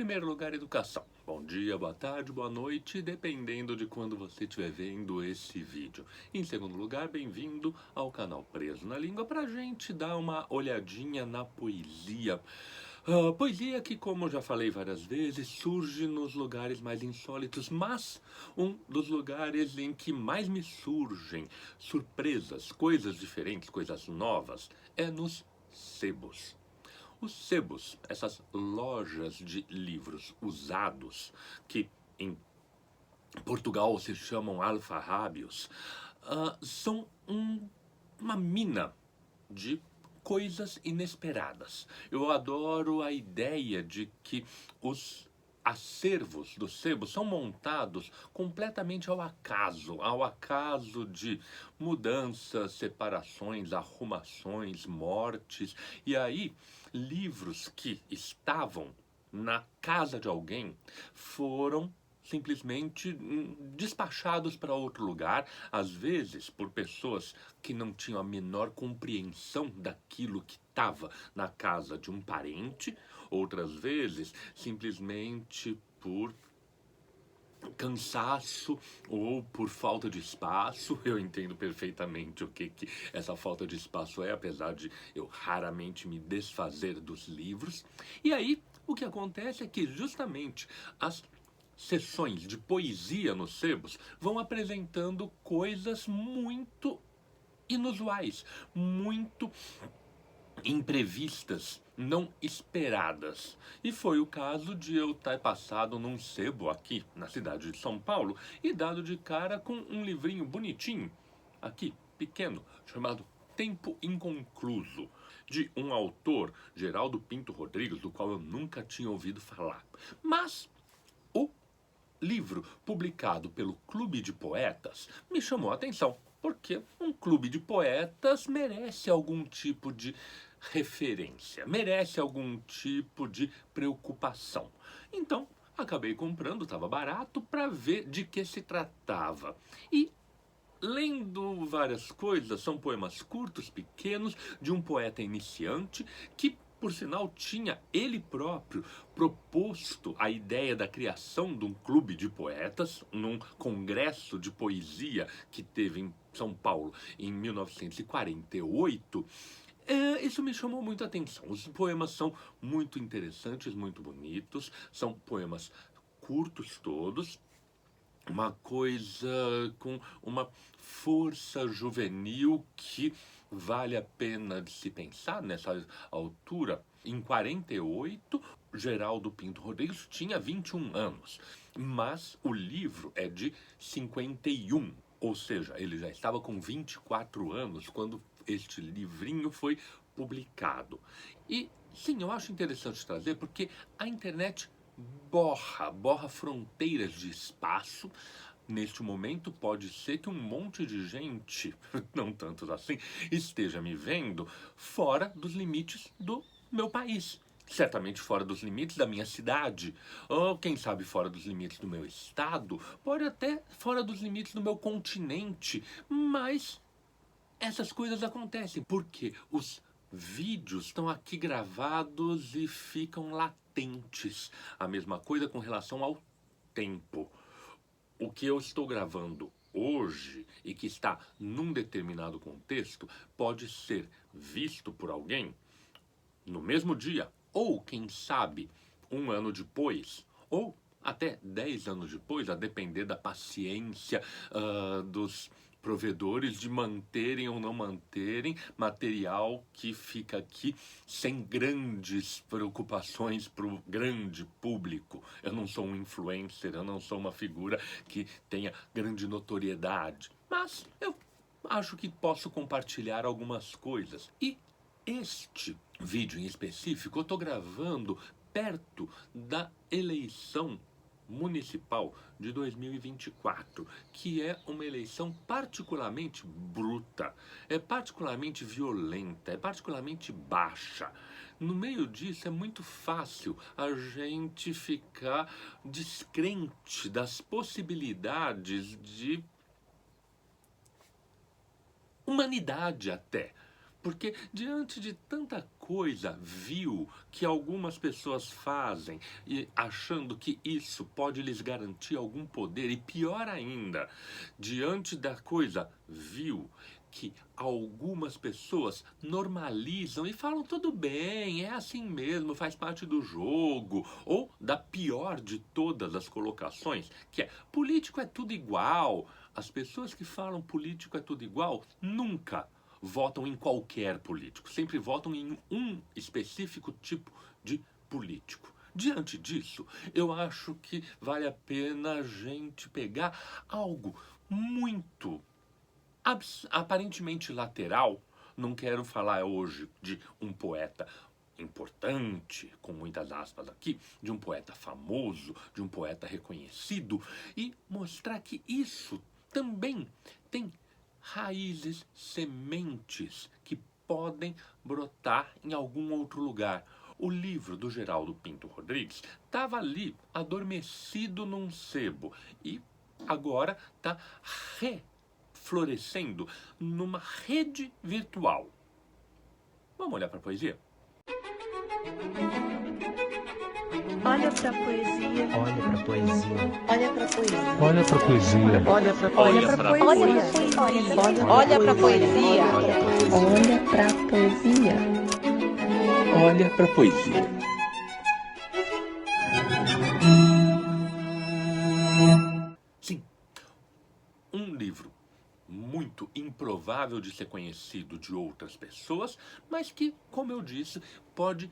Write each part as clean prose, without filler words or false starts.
primeiro lugar, educação. Bom dia, boa tarde, boa noite, dependendo de quando você estiver vendo esse vídeo. Em segundo lugar, bem-vindo ao canal Preso na Língua pra gente dar uma olhadinha na poesia. Poesia que, como eu já falei várias vezes, surge nos lugares mais insólitos, mas um dos lugares em que mais me surgem surpresas, coisas diferentes, coisas novas, é nos sebos. Os sebos, essas lojas de livros usados, que em Portugal se chamam alfarrábios, são uma mina de coisas inesperadas. Eu adoro a ideia de que os acervos do sebo são montados completamente ao acaso de mudanças, separações, arrumações, mortes, e aí livros que estavam na casa de alguém foram simplesmente despachados para outro lugar, às vezes por pessoas que não tinham a menor compreensão daquilo que estava na casa de um parente, outras vezes simplesmente por cansaço ou por falta de espaço. Eu entendo perfeitamente o que essa falta de espaço é, apesar de eu raramente me desfazer dos livros. E aí, o que acontece é que justamente as sessões de poesia nos sebos vão apresentando coisas muito inusuais, muito imprevistas, não esperadas. E foi o caso de eu estar passado num sebo aqui na cidade de São Paulo e dado de cara com um livrinho bonitinho, aqui, pequeno, chamado Tempo Inconcluso, de um autor, Geraldo Pinto Rodrigues, do qual eu nunca tinha ouvido falar. Mas o livro publicado pelo Clube de Poetas me chamou a atenção, porque um clube de poetas merece algum tipo de referência, merece algum tipo de preocupação. Então, acabei comprando, estava barato, para ver de que se tratava. E lendo várias coisas, são poemas curtos, pequenos, de um poeta iniciante que, por sinal, tinha ele próprio proposto a ideia da criação de um clube de poetas, num congresso de poesia que teve em São Paulo em 1948. Isso me chamou muito a atenção. Os poemas são muito interessantes, muito bonitos, são poemas curtos todos, uma coisa com uma força juvenil que vale a pena de se pensar nessa altura. Em 48, Geraldo Pinto Rodrigues tinha 21 anos, mas o livro é de 51, ou seja, ele já estava com 24 anos quando este livrinho foi publicado. E sim, eu acho interessante trazer porque a internet borra fronteiras de espaço. Neste momento pode ser que um monte de gente, não tantos assim, esteja me vendo fora dos limites do meu país. Certamente fora dos limites da minha cidade, ou quem sabe fora dos limites do meu estado, pode até fora dos limites do meu continente, mas essas coisas acontecem porque os vídeos estão aqui gravados e ficam latentes. A mesma coisa com relação ao tempo. O que eu estou gravando hoje e que está num determinado contexto pode ser visto por alguém no mesmo dia, ou quem sabe um ano depois, ou até 10 anos depois, a depender da paciência dos provedores de manterem ou não manterem material que fica aqui sem grandes preocupações para o grande público. Eu não sou um influencer, eu não sou uma figura que tenha grande notoriedade, mas eu acho que posso compartilhar algumas coisas. E este vídeo em específico eu estou gravando perto da eleição municipal de 2024, que é uma eleição particularmente bruta, é particularmente violenta, é particularmente baixa. No meio disso é muito fácil a gente ficar descrente das possibilidades de humanidade até Porque diante de tanta coisa vil que algumas pessoas fazem e achando que isso pode lhes garantir algum poder, e pior ainda, diante da coisa vil que algumas pessoas normalizam e falam tudo bem, é assim mesmo, faz parte do jogo, ou da pior de todas as colocações, que é político é tudo igual. As pessoas que falam político é tudo igual nunca votam em qualquer político, sempre votam em um específico tipo de político. Diante disso, eu acho que vale a pena a gente pegar algo muito aparentemente lateral. Não quero falar hoje de um poeta importante, com muitas aspas aqui, de um poeta famoso, de um poeta reconhecido, e mostrar que isso também tem raízes, sementes que podem brotar em algum outro lugar. O livro do Geraldo Pinto Rodrigues estava ali, adormecido num sebo, e agora está reflorescendo numa rede virtual. Vamos olhar para a poesia? Olha pra poesia. Olha pra poesia. Olha pra poesia. Olha pra poesia. Olha pra poesia. Olha pra poesia. Olha pra poesia. Olha para a poesia. Sim, um livro muito improvável de ser conhecido de outras pessoas, mas que, como eu disse, pode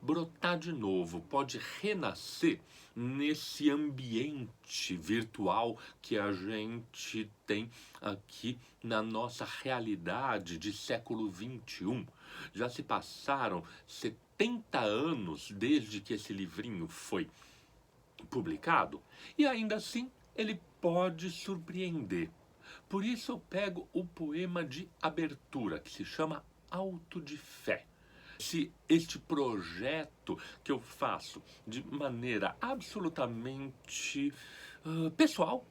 brotar de novo, pode renascer nesse ambiente virtual que a gente tem aqui na nossa realidade de século XXI. Já se passaram 70 anos desde que esse livrinho foi publicado e ainda assim ele pode surpreender. Por isso eu pego o poema de abertura, que se chama Auto de Fé. Se este projeto que eu faço de maneira absolutamente pessoal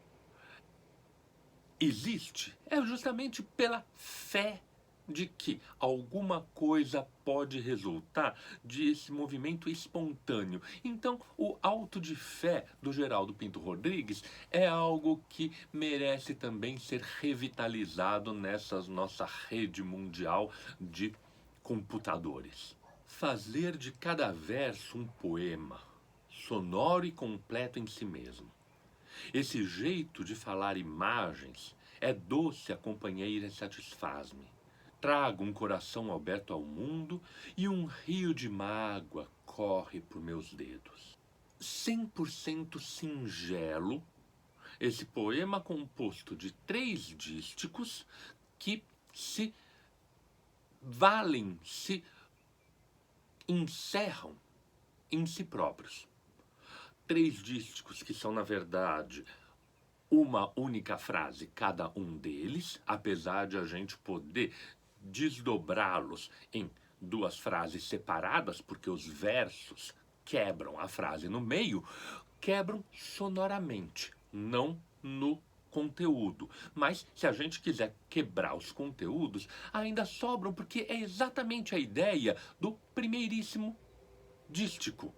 existe, é justamente pela fé de que alguma coisa pode resultar desse movimento espontâneo. Então, o Auto de Fé do Geraldo Pinto Rodrigues é algo que merece também ser revitalizado nessa nossa rede mundial de computadores. Fazer de cada verso um poema, sonoro e completo em si mesmo. Esse jeito de falar imagens é doce a companheira e satisfaz-me. Trago um coração aberto ao mundo e um rio de mágoa corre por meus dedos. 100% singelo, esse poema composto de 3 dísticos que se valem, se encerram em si próprios. 3 dísticos que são, na verdade, uma única frase, cada um deles, apesar de a gente poder desdobrá-los em 2 frases separadas, porque os versos quebram a frase no meio, quebram sonoramente, não no conteúdo. Mas se a gente quiser quebrar os conteúdos, ainda sobram, porque é exatamente a ideia do primeiríssimo dístico,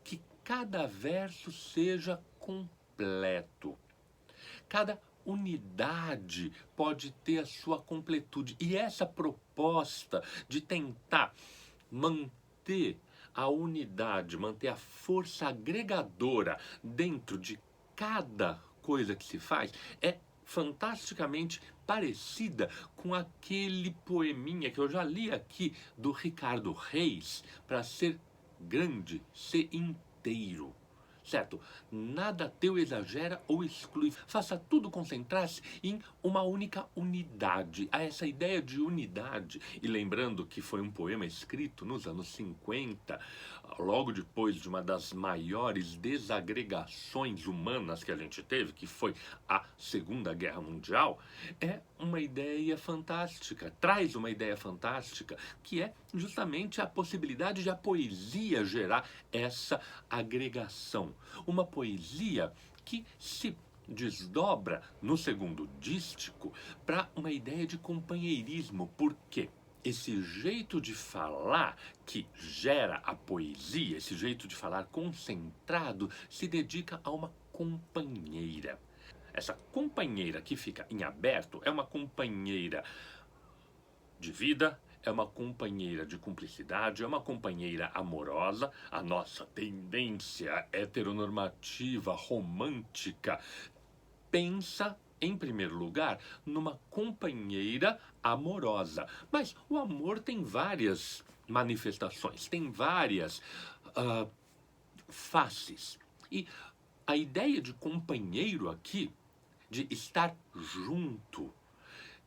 que cada verso seja completo. Cada unidade pode ter a sua completude. E essa proposta de tentar manter a unidade, manter a força agregadora dentro de cada coisa que se faz, é fantasticamente parecida com aquele poeminha que eu já li aqui do Ricardo Reis, para ser grande, ser inteiro. Certo? Nada teu exagera ou exclui. Faça tudo concentrar-se em uma única unidade. A essa ideia de unidade, e lembrando que foi um poema escrito nos anos 50, logo depois de uma das maiores desagregações humanas que a gente teve, que foi a Segunda Guerra Mundial, é uma ideia fantástica, traz uma ideia fantástica, que é justamente a possibilidade de a poesia gerar essa agregação. Uma poesia que se desdobra no segundo dístico para uma ideia de companheirismo. Por quê? esse jeito de falar que gera a poesia, esse jeito de falar concentrado, se dedica a uma companheira. Essa companheira que fica em aberto é uma companheira de vida, é uma companheira de cumplicidade, é uma companheira amorosa. A nossa tendência heteronormativa, romântica, pensa, em primeiro lugar, numa companheira amorosa. Mas o amor tem várias manifestações, tem várias faces. E a ideia de companheiro aqui, de estar junto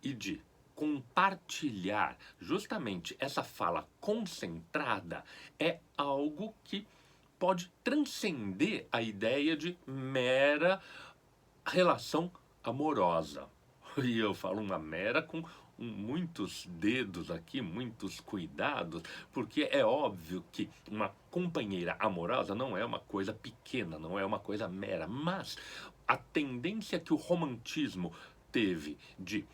e de compartilhar justamente essa fala concentrada, é algo que pode transcender a ideia de mera relação amorosa. E eu falo uma mera com muitos dedos aqui, muitos cuidados, porque é óbvio que uma companheira amorosa não é uma coisa pequena, não é uma coisa mera, mas a tendência que o romantismo teve de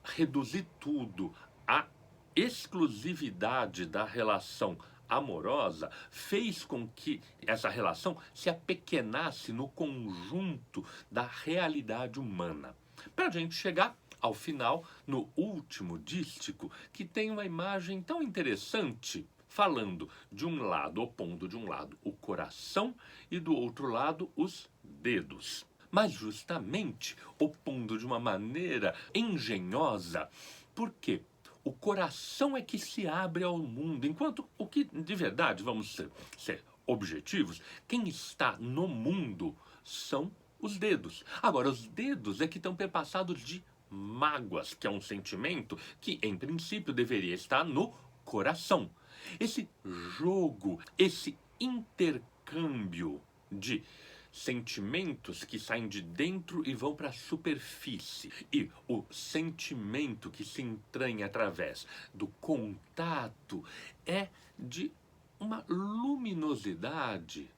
reduzir tudo à exclusividade da relação amorosa fez com que essa relação se apequenasse no conjunto da realidade humana. Para a gente chegar ao final, no último dístico, que tem uma imagem tão interessante, falando de um lado, opondo de um lado o coração e do outro lado os dedos. Mas justamente opondo de uma maneira engenhosa, por quê? O coração é que se abre ao mundo, enquanto o que de verdade, vamos ser objetivos, quem está no mundo são os dedos. Agora, os dedos é que estão perpassados de mágoas, que é um sentimento que, em princípio, deveria estar no coração. Esse jogo, esse intercâmbio de sentimentos que saem de dentro e vão para a superfície, e o sentimento que se entranha através do contato é de uma luminosidade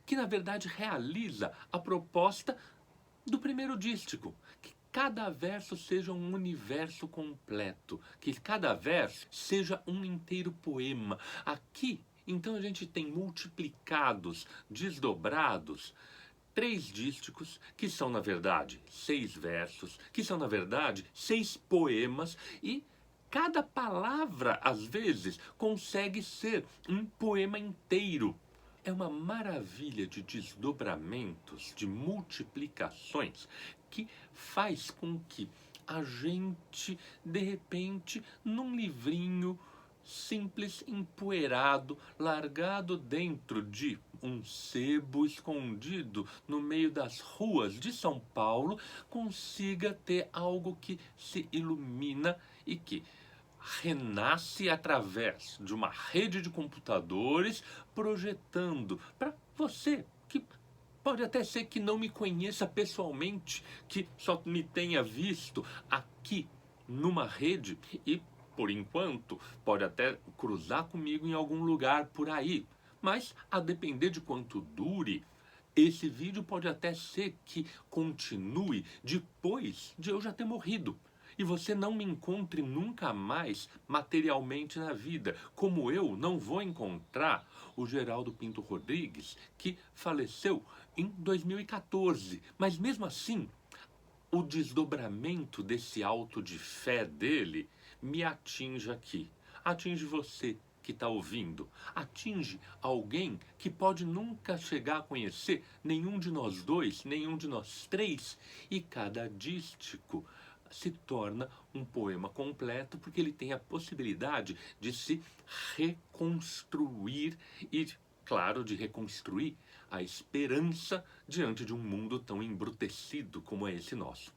que na verdade realiza a proposta do primeiro dístico, que cada verso seja um universo completo, que cada verso seja um inteiro poema. Aqui, então, a gente tem multiplicados, desdobrados, 3 dísticos, que são, na verdade, 6 versos, que são, na verdade, 6 poemas, e cada palavra, às vezes, consegue ser um poema inteiro. É uma maravilha de desdobramentos, de multiplicações, que faz com que a gente, de repente, num livrinho simples, empoeirado, largado dentro de um sebo escondido no meio das ruas de São Paulo, consiga ter algo que se ilumina e que renasce através de uma rede de computadores, projetando para você, que pode até ser que não me conheça pessoalmente, que só me tenha visto aqui numa rede e, por enquanto, pode até cruzar comigo em algum lugar por aí. Mas, a depender de quanto dure, esse vídeo pode até ser que continue depois de eu já ter morrido. E você não me encontre nunca mais materialmente na vida, como eu não vou encontrar o Geraldo Pinto Rodrigues, que faleceu em 2014. Mas mesmo assim, o desdobramento desse auto de fé dele me atinge aqui, atinge você que está ouvindo, atinge alguém que pode nunca chegar a conhecer nenhum de nós dois, nenhum de nós três, e cada dístico se torna um poema completo, porque ele tem a possibilidade de se reconstruir e, claro, de reconstruir a esperança diante de um mundo tão embrutecido como é esse nosso.